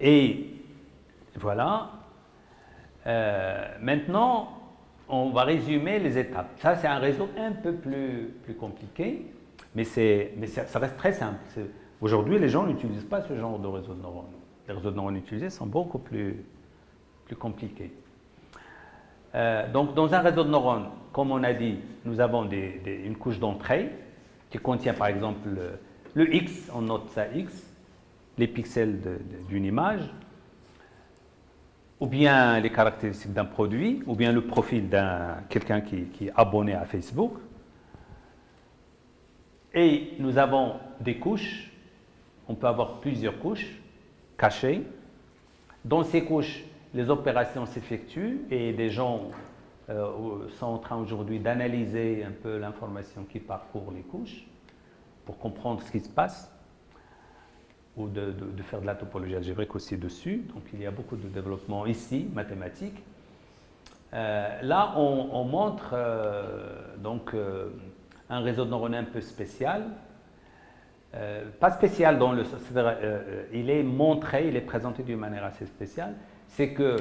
Et voilà. Maintenant, on va résumer les étapes. Ça, c'est un réseau un peu plus compliqué, mais ça reste très simple. Aujourd'hui, les gens n'utilisent pas ce genre de réseau de neurones. Les réseaux de neurones utilisés sont beaucoup plus compliqués. Donc, dans un réseau de neurones, comme on a dit, nous avons une couche d'entrée qui contient, par exemple, le X, on note ça X, les pixels d'une image, ou bien les caractéristiques d'un produit, ou bien le profil d'un quelqu'un qui est abonné à Facebook. Et nous avons des couches, on peut avoir plusieurs couches cachées. Dans ces couches, les opérations s'effectuent et des gens sont en train aujourd'hui d'analyser un peu l'information qui parcourt les couches pour comprendre ce qui se passe ou de faire de la topologie algébrique aussi dessus. Donc il y a beaucoup de développement ici, mathématique. Là, on montre un réseau de neurones un peu spécial. Pas spécial dans le sens, il est montré, il est présenté d'une manière assez spéciale. C'est que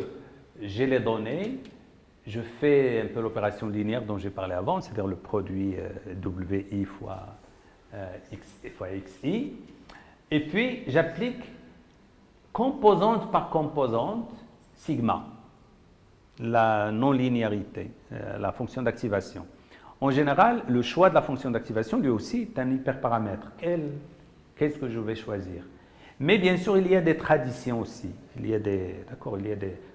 j'ai les données, je fais un peu l'opération linéaire dont j'ai parlé avant, c'est-à-dire le produit WI fois XI, et puis j'applique composante par composante sigma, la non-linéarité, la fonction d'activation. En général, le choix de la fonction d'activation, lui aussi, est un hyperparamètre. Qu'est-ce que je vais choisir? Mais bien sûr, il y a des traditions aussi.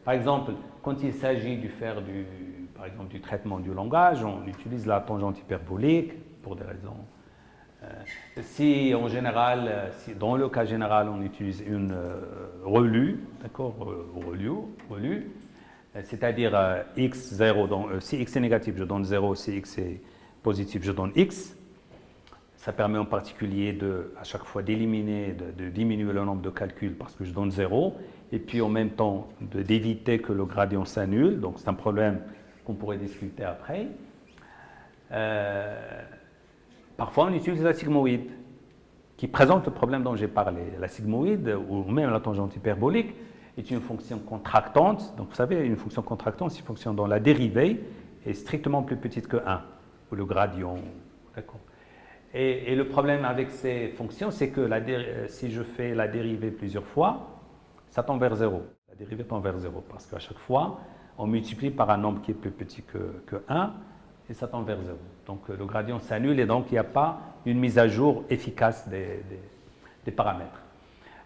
Par exemple, quand il s'agit de faire du traitement du langage, on utilise la tangente hyperbolique pour des raisons. Dans le cas général, on utilise une relue, d'accord, relue, c'est-à-dire x0, si x est négatif, je donne 0, si x est positif, je donne x. Ça permet en particulier à chaque fois d'éliminer, de diminuer le nombre de calculs parce que je donne 0, et puis en même temps d'éviter que le gradient s'annule, donc c'est un problème qu'on pourrait discuter après. Parfois, on utilise la sigmoïde, qui présente le problème dont j'ai parlé. La sigmoïde, ou même la tangente hyperbolique, est une fonction contractante. Donc, vous savez, une fonction contractante, c'est une fonction dont la dérivée est strictement plus petite que 1, ou le gradient. D'accord. Et le problème avec ces fonctions, c'est que si je fais la dérivée plusieurs fois, ça tend vers 0. La dérivée tend vers 0, parce qu'à chaque fois, on multiplie par un nombre qui est plus petit que 1, et ça tend vers 0. Donc le gradient s'annule, et donc il n'y a pas une mise à jour efficace des paramètres.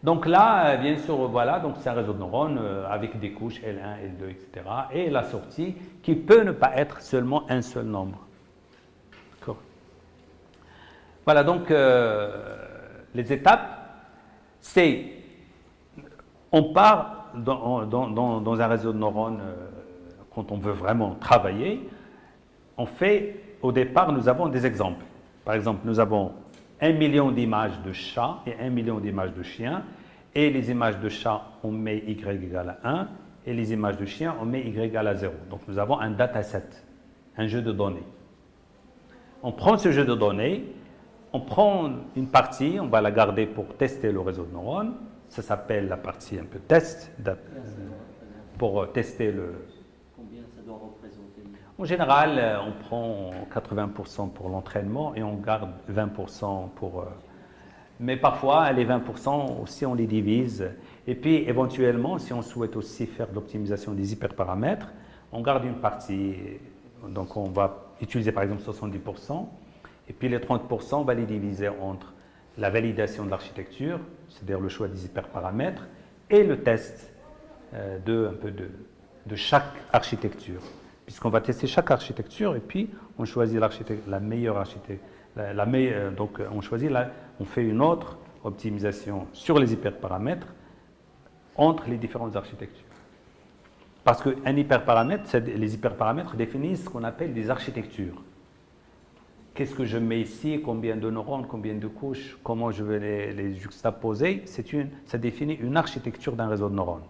Donc là, bien sûr, voilà, donc c'est un réseau de neurones avec des couches L1, L2, etc. Et la sortie qui peut ne pas être seulement un seul nombre. D'accord. Voilà, donc les étapes, c'est, on part dans un réseau de neurones quand on veut vraiment travailler, on fait, au départ, nous avons des exemples. Par exemple, nous avons 1 million d'images de chats et 1 million d'images de chiens, et les images de chats, on met y égale à 1, et les images de chiens, on met y égale à 0. Donc nous avons un dataset, un jeu de données. On prend ce jeu de données, on prend une partie, on va la garder pour tester le réseau de neurones. Ça s'appelle la partie un peu test, pour tester le... Combien ça doit représenter? En général, on prend 80% pour l'entraînement et on garde 20% pour... mais parfois, les 20% aussi, on les divise. Et puis, éventuellement, si on souhaite aussi faire de l'optimisation des hyperparamètres, on garde une partie. Donc, on va utiliser par exemple 70%. Et puis, les 30%, on va les diviser entre la validation de l'architecture, c'est-à-dire le choix des hyperparamètres, et le test de chaque architecture. Puisqu'on va tester chaque architecture et puis on choisit la meilleure architecture. Donc on fait une autre optimisation sur les hyperparamètres entre les différentes architectures. Parce qu'un hyperparamètre, les hyperparamètres définissent ce qu'on appelle des architectures. Qu'est-ce que je mets ici, combien de neurones, combien de couches, comment je vais les juxtaposer, ça définit une architecture d'un réseau de neurones.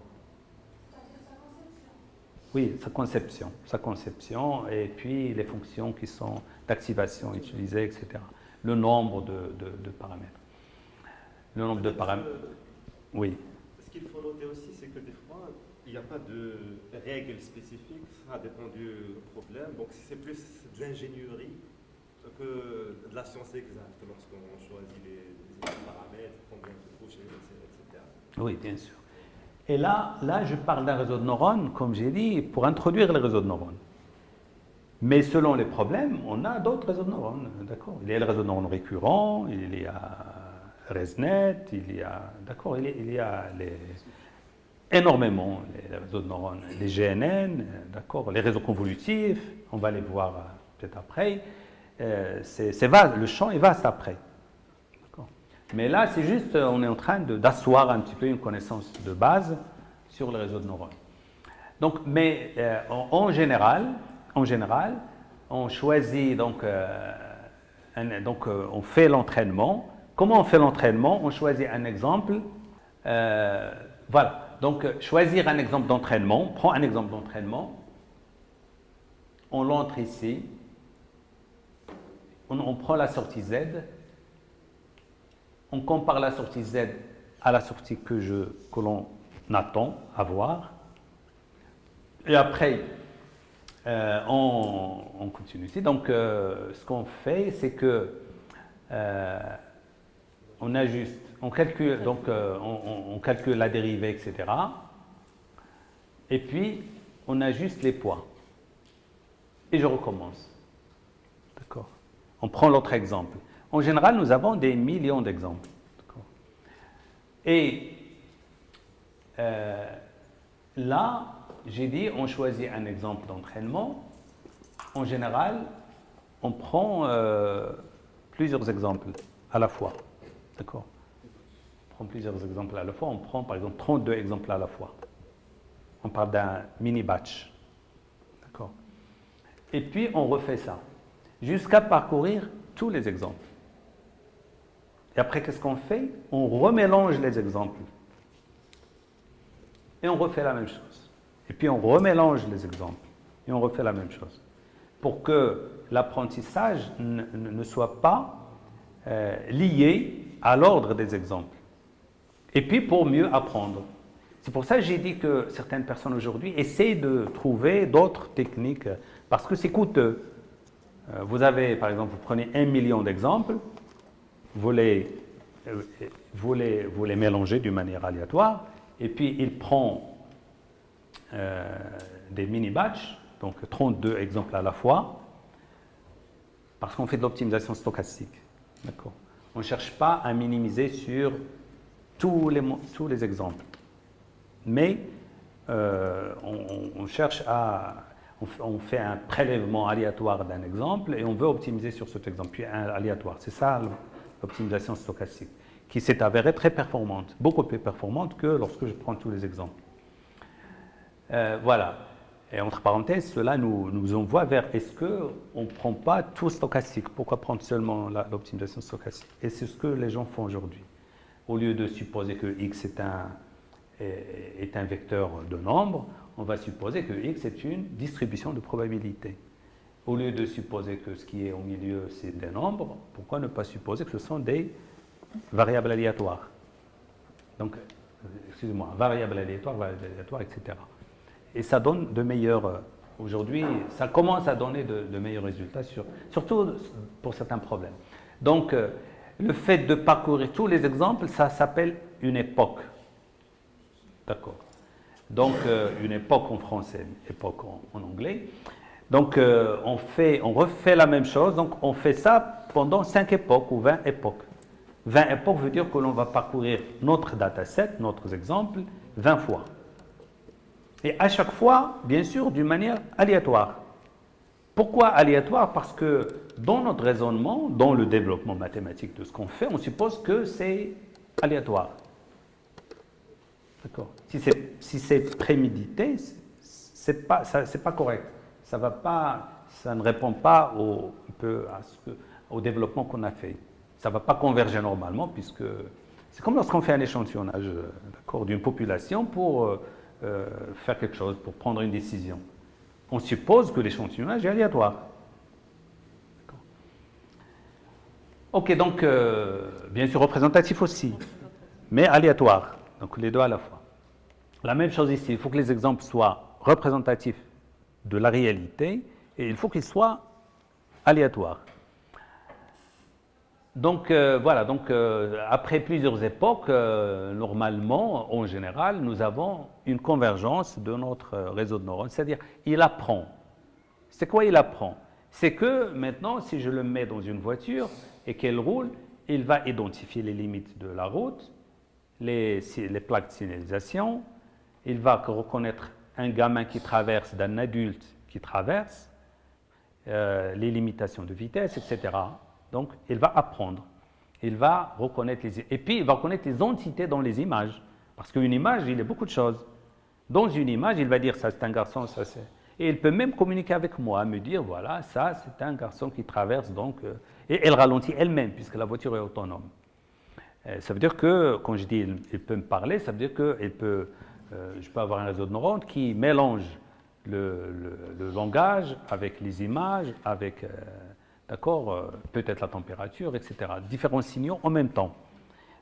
Oui, sa conception, et puis les fonctions qui sont d'activation utilisées, etc. Le nombre de paramètres. Le nombre de paramètres. Oui. Est-ce qu'il faut noter noté aussi, c'est que des fois, il n'y a pas de règles spécifiques, ça dépend du problème. Donc c'est plus de l'ingénierie que de la science exacte lorsqu'on choisit les paramètres, combien de couches, etc. Oui, bien sûr. Et là, je parle d'un réseau de neurones, comme j'ai dit, pour introduire les réseaux de neurones. Mais selon les problèmes, on a d'autres réseaux de neurones, d'accord. Il y a le réseau de neurones récurrent, il y a ResNet, il y a, d'accord, il y a énormément les réseaux de neurones, les GNN, d'accord, les réseaux convolutifs, on va les voir peut-être après. C'est vaste, le champ est vaste après. D'accord. Mais là, c'est juste, on est en train d'asseoir un petit peu une connaissance de base sur les réseaux de neurones. Donc, mais en général, on choisit donc, on fait l'entraînement. Comment on fait l'entraînement? On choisit un exemple. Voilà. Donc, choisir un exemple d'entraînement. On prend un exemple d'entraînement. On l'entre ici. On prend la sortie Z. On compare la sortie Z à la sortie que l'on attend avoir. Et après, on continue ici. Donc, ce qu'on fait, c'est que on ajuste, on calcule, donc on calcule la dérivée, etc. Et puis, on ajuste les poids. Et je recommence. D'accord. On prend l'autre exemple. En général, nous avons des millions d'exemples. Et là, j'ai dit, on choisit un exemple d'entraînement. En général, on prend plusieurs exemples à la fois. D'accord. On prend plusieurs exemples à la fois. On prend par exemple 32 exemples à la fois. On parle d'un mini batch. D'accord. Et puis, on refait ça jusqu'à parcourir tous les exemples. Et après, qu'est-ce qu'on fait? On remélange les exemples. Et on refait la même chose. Et puis, on remélange les exemples. Et on refait la même chose. Pour que l'apprentissage ne soit pas lié à l'ordre des exemples. Et puis, pour mieux apprendre. C'est pour ça que j'ai dit que certaines personnes aujourd'hui essaient de trouver d'autres techniques, parce que c'est coûteux. Vous avez, par exemple, vous prenez 1 million d'exemples, vous les mélangez d'une manière aléatoire, et puis il prend des mini-batchs, donc 32 exemples à la fois, parce qu'on fait de l'optimisation stochastique. D'accord. On ne cherche pas à minimiser sur tous les exemples, mais on cherche on fait un prélèvement aléatoire d'un exemple et on veut optimiser sur cet exemple, puis un aléatoire. C'est ça l'optimisation stochastique, qui s'est avérée très performante, beaucoup plus performante que lorsque je prends tous les exemples. Voilà. Et entre parenthèses, cela nous envoie vers est-ce qu'on ne prend pas tout stochastique? Pourquoi prendre seulement l'optimisation stochastique? Et c'est ce que les gens font aujourd'hui. Au lieu de supposer que x est un vecteur de nombre, on va supposer que x est une distribution de probabilité. Au lieu de supposer que ce qui est au milieu, c'est des nombres, pourquoi ne pas supposer que ce sont des variables aléatoires? Donc, excusez-moi, variables aléatoires, etc. Et ça donne de meilleurs, aujourd'hui, ça commence à donner de meilleurs résultats, surtout pour certains problèmes. Donc, le fait de parcourir tous les exemples, ça s'appelle une époque. D'accord. Donc, une époque en français, une époque en anglais. Donc, on refait la même chose. Donc, on fait ça pendant 5 époques ou 20 époques. 20 époques veut dire que l'on va parcourir notre dataset, notre exemple, 20 fois. Et à chaque fois, bien sûr, d'une manière aléatoire. Pourquoi aléatoire? Parce que dans notre raisonnement, dans le développement mathématique de ce qu'on fait, on suppose que c'est aléatoire. D'accord. Si c'est prémédité, c'est pas correct. Ça ne répond pas au développement qu'on a fait. Ça ne va pas converger normalement, puisque c'est comme lorsqu'on fait un échantillonnage d'une population pour faire quelque chose, pour prendre une décision. On suppose que l'échantillonnage est aléatoire. Ok, donc, bien sûr représentatif aussi, mais aléatoire. Donc, les deux à la fois. La même chose ici, il faut que les exemples soient représentatifs de la réalité et il faut qu'ils soient aléatoires. Donc voilà, donc, après plusieurs époques, normalement, en général, nous avons une convergence de notre réseau de neurones, c'est-à-dire il apprend. C'est quoi il apprend? C'est que maintenant, si je le mets dans une voiture et qu'elle roule, il va identifier les limites de la route, les plaques de signalisation, il va reconnaître un gamin qui traverse d'un adulte qui traverse, les limitations de vitesse, etc. Donc, il va apprendre. Il va reconnaître et puis, il va reconnaître les entités dans les images. Parce qu'une image, il y a beaucoup de choses. Dans une image, il va dire, ça c'est un garçon, ça c'est... Et il peut même communiquer avec moi, me dire, voilà, ça c'est un garçon qui traverse, donc... et elle ralentit elle-même, puisque la voiture est autonome. Ça veut dire que, quand je dis il peut me parler, ça veut dire que je peux avoir un réseau de neurones qui mélange le langage avec les images, avec... D'accord, peut-être la température, etc. Différents signaux en même temps.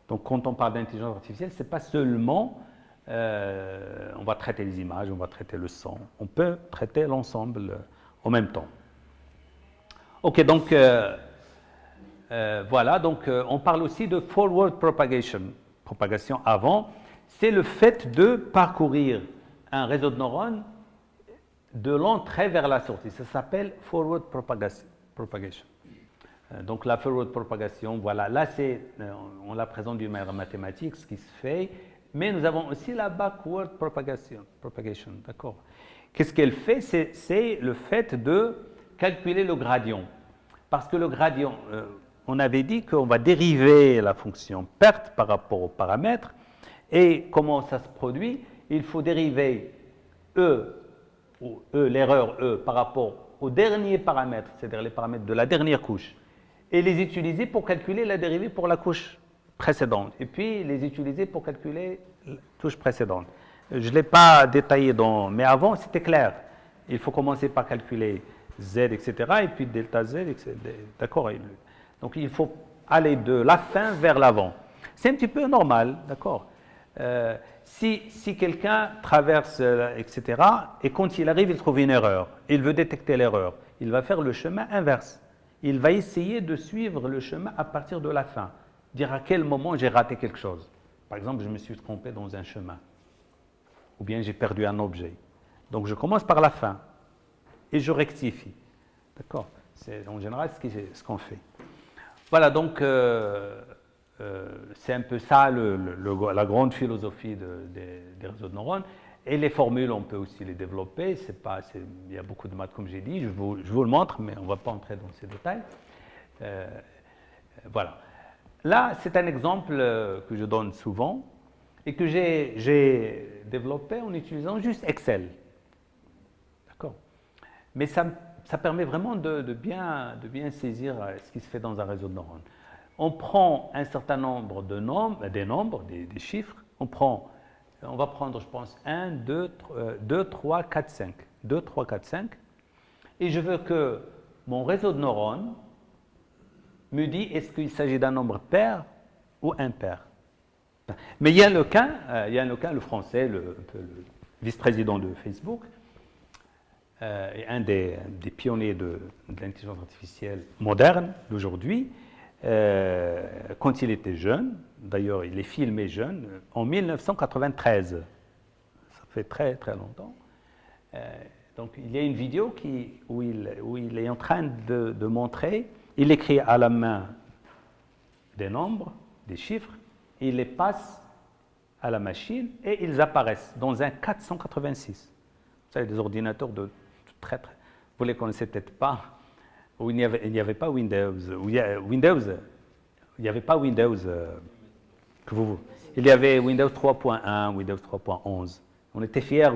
Donc, quand on parle d'intelligence artificielle, ce n'est pas seulement on va traiter les images, on va traiter le son. On peut traiter l'ensemble en même temps. Ok, donc voilà. Donc, on parle aussi de forward propagation, propagation avant. C'est le fait de parcourir un réseau de neurones de l'entrée vers la sortie. Ça s'appelle forward propagation. Donc la forward propagation, voilà, là on la présente d'une manière mathématique, ce qui se fait, mais nous avons aussi la backward propagation, d'accord. Qu'est-ce qu'elle fait? C'est le fait de calculer le gradient. Parce que le gradient, on avait dit qu'on va dériver la fonction perte par rapport au paramètre, et comment ça se produit? Il faut dériver l'erreur E par rapport aux derniers paramètres, c'est-à-dire les paramètres de la dernière couche, et les utiliser pour calculer la dérivée pour la couche précédente, et puis les utiliser pour calculer la couche précédente. Je ne l'ai pas détaillé, mais avant c'était clair. Il faut commencer par calculer Z, etc., et puis delta Z, etc. D'accord? Donc il faut aller de la fin vers l'avant. C'est un petit peu normal, d'accord? Si quelqu'un traverse, etc., et quand il arrive, il trouve une erreur, il veut détecter l'erreur, il va faire le chemin inverse. Il va essayer de suivre le chemin à partir de la fin, dire à quel moment j'ai raté quelque chose. Par exemple, je me suis trompé dans un chemin, ou bien j'ai perdu un objet. Donc je commence par la fin, et je rectifie. D'accord? C'est en général ce qu'on fait. Voilà, donc... c'est un peu ça la grande philosophie des réseaux de neurones. Et les formules, on peut aussi les développer. Il y a beaucoup de maths, comme j'ai dit. Je vous le montre, mais on ne va pas entrer dans ces détails. Voilà. Là, c'est un exemple que je donne souvent et que j'ai développé en utilisant juste Excel. D'accord? Mais ça permet vraiment de bien saisir ce qui se fait dans un réseau de neurones. On prend un certain nombre de nombres, des chiffres. On va prendre, je pense, 1, 2, 3, 4, 5. 2, 3, 4, 5. Et je veux que mon réseau de neurones me dise est-ce qu'il s'agit d'un nombre pair ou impair. Mais il y a le cas, le français, le vice-président de Facebook, et un des pionniers de l'intelligence artificielle moderne d'aujourd'hui, quand il était jeune, d'ailleurs il est filmé jeune, en 1993, ça fait très très longtemps, donc il y a une vidéo où il est en train de montrer, il écrit à la main des nombres, des chiffres, il les passe à la machine et ils apparaissent dans un 486. Vous savez, des ordinateurs de très très... Vous ne les connaissez peut-être pas, où il n'y avait pas Windows. Il n'y avait pas Windows. Il y avait Windows 3.1, Windows 3.11. On était fiers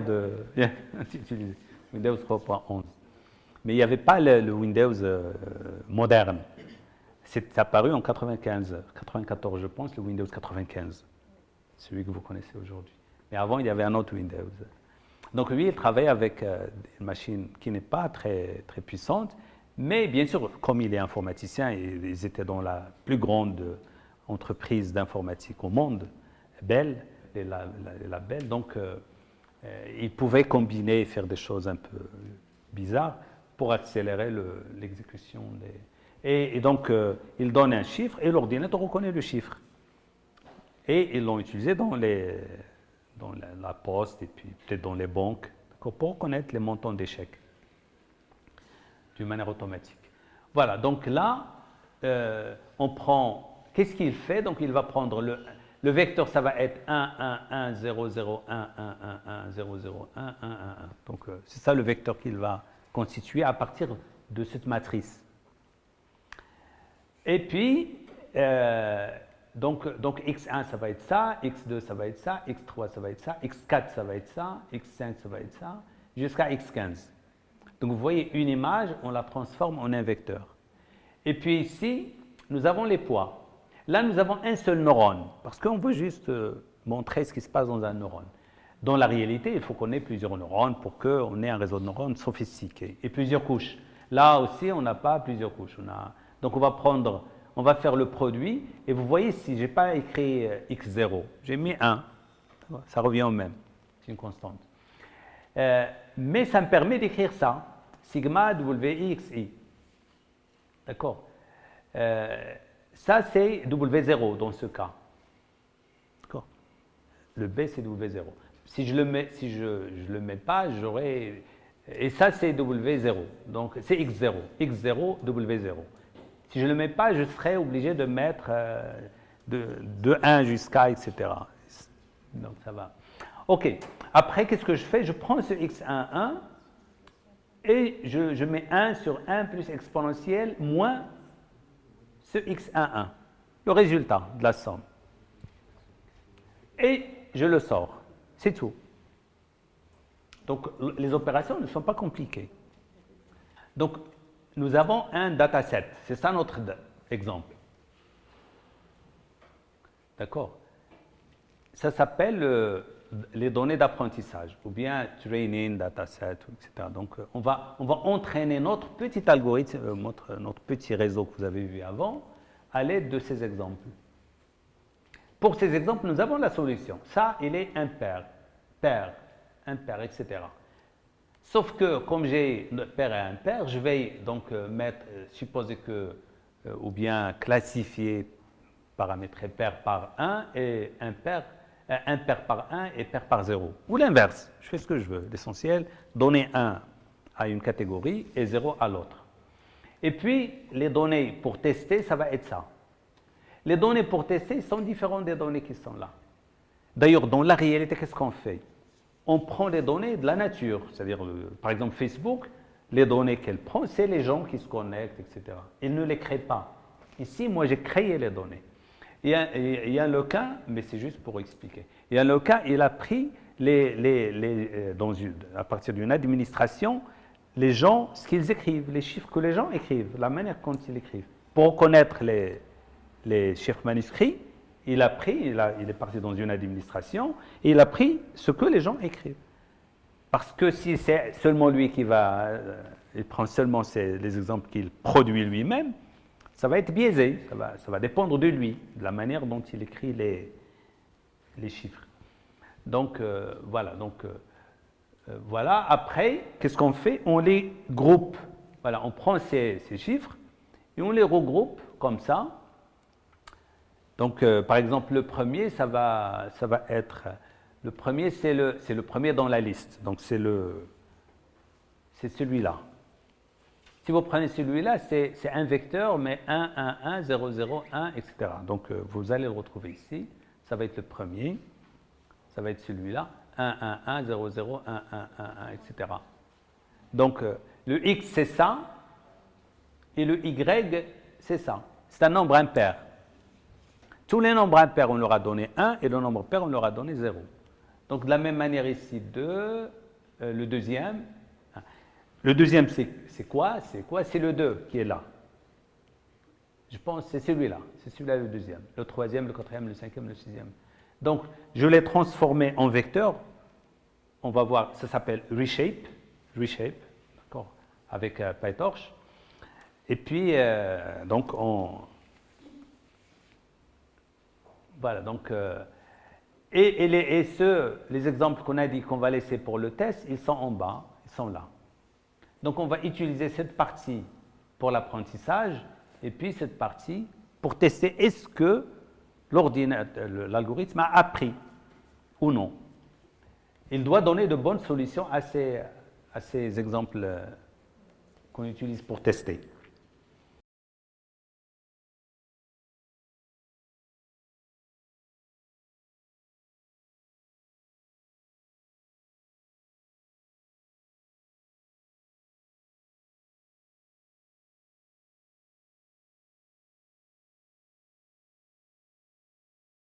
d'utiliser Windows 3.11. Mais il n'y avait pas le Windows moderne. C'est apparu en 94, je pense, le Windows 95. Celui que vous connaissez aujourd'hui. Mais avant, il y avait un autre Windows. Donc lui, il travaille avec une machine qui n'est pas très, très puissante, mais bien sûr, comme il est informaticien, ils étaient dans la plus grande entreprise d'informatique au monde, Bell, les labels. Donc, il pouvait combiner et faire des choses un peu bizarres pour accélérer l'exécution des... Et donc, il donne un chiffre et l'ordinateur reconnaît le chiffre. Et ils l'ont utilisé dans la poste et puis peut-être dans les banques pour reconnaître les montants d'échecs d'une manière automatique. Voilà, donc là, on prend, qu'est-ce qu'il fait? Donc il va prendre le vecteur, ça va être 1, 1, 1, 0, 0, 1, 1, 1, 1, 0, 0, 1, 1, 1, 1. Donc c'est ça le vecteur qu'il va constituer à partir de cette matrice. Et puis, donc x1 ça va être ça, x2 ça va être ça, x3 ça va être ça, x4 ça va être ça, x5 ça va être ça, jusqu'à x15. Donc vous voyez une image, on la transforme en un vecteur. Et puis ici, nous avons les poids. Là, nous avons un seul neurone, parce qu'on veut juste montrer ce qui se passe dans un neurone. Dans la réalité, il faut qu'on ait plusieurs neurones pour qu'on ait un réseau de neurones sophistiqué, et plusieurs couches. Là aussi, on n'a pas plusieurs couches. Donc on va faire le produit, et vous voyez, si je n'ai pas écrit x0, j'ai mis 1, ça revient au même, c'est une constante. Mais ça me permet d'écrire ça, sigma wxi. D'accord? Ça, c'est W0 dans ce cas. D'accord? Le B, c'est W0. Si je le mets pas, j'aurai... Et ça, c'est W0. Donc, c'est X0. X0, W0. Si je ne le mets pas, je serai obligé de mettre de 1 jusqu'à, etc. Donc, ça va. OK. Après, qu'est-ce que je fais? Je prends ce X11 et je mets 1 sur 1 plus exponentielle moins ce x11, le résultat de la somme. Et je le sors. C'est tout. Donc, les opérations ne sont pas compliquées. Donc, nous avons un dataset. C'est ça notre exemple. D'accord? Ça s'appelle les données d'apprentissage, ou bien training dataset, etc. Donc, on va entraîner notre petit algorithme, notre petit réseau que vous avez vu avant, à l'aide de ces exemples. Pour ces exemples, nous avons la solution. Ça, il est impair, pair, impair, etc. Sauf que, comme j'ai pair et impair, je vais donc supposer que, ou bien classifier, paramétrer pair par 1 et impair par 1 et pair par 0. Ou l'inverse, je fais ce que je veux. L'essentiel, donner 1 à une catégorie et 0 à l'autre. Et puis, les données pour tester, ça va être ça. Les données pour tester sont différentes des données qui sont là. D'ailleurs, dans la réalité, qu'est-ce qu'on fait? On prend les données de la nature. C'est-à-dire, par exemple, Facebook, les données qu'elle prend, c'est les gens qui se connectent, etc. Elle ne les crée pas. Ici, moi, j'ai créé les données. Il y a le cas, mais c'est juste pour expliquer. Il y a le cas, il a pris à partir d'une administration, les gens, ce qu'ils écrivent, les chiffres que les gens écrivent, la manière dont ils écrivent. Pour connaître les chiffres manuscrits, il est parti dans une administration et il a pris ce que les gens écrivent. Parce que si c'est seulement lui qui il prend seulement les exemples qu'il produit lui-même, ça va être biaisé, ça va dépendre de lui, de la manière dont il écrit les chiffres. Donc, voilà. Voilà. Après, qu'est-ce qu'on fait? On les groupe. Voilà, on prend ces chiffres et on les regroupe comme ça. Donc, par exemple, le premier, ça va être... Le premier, c'est le premier dans la liste. Donc, c'est celui-là. Si vous prenez celui-là, c'est un vecteur, mais 1, 1, 1, 0, 0, 1, etc. Donc, vous allez le retrouver ici. Ça va être le premier. Ça va être celui-là. 1, 1, 1, 0, 0, 1, 1, 1, 1, etc. Donc, le x, c'est ça. Et le y, c'est ça. C'est un nombre impair. Tous les nombres impairs, on leur a donné 1, et le nombre pair, on leur a donné 0. Donc, de la même manière ici, 2, le deuxième. Le deuxième, c'est quoi? C'est le 2 qui est là. Je pense que c'est celui-là. C'est celui-là le deuxième. Le troisième, le quatrième, le cinquième, le sixième. Donc, je l'ai transformé en vecteur. On va voir, ça s'appelle reshape, d'accord, avec PyTorch. Et puis, voilà, donc, Les exemples qu'on a dit qu'on va laisser pour le test, ils sont en bas, ils sont là. Donc on va utiliser cette partie pour l'apprentissage et puis cette partie pour tester est-ce que l'algorithme a appris ou non. Il doit donner de bonnes solutions à ces exemples qu'on utilise pour tester.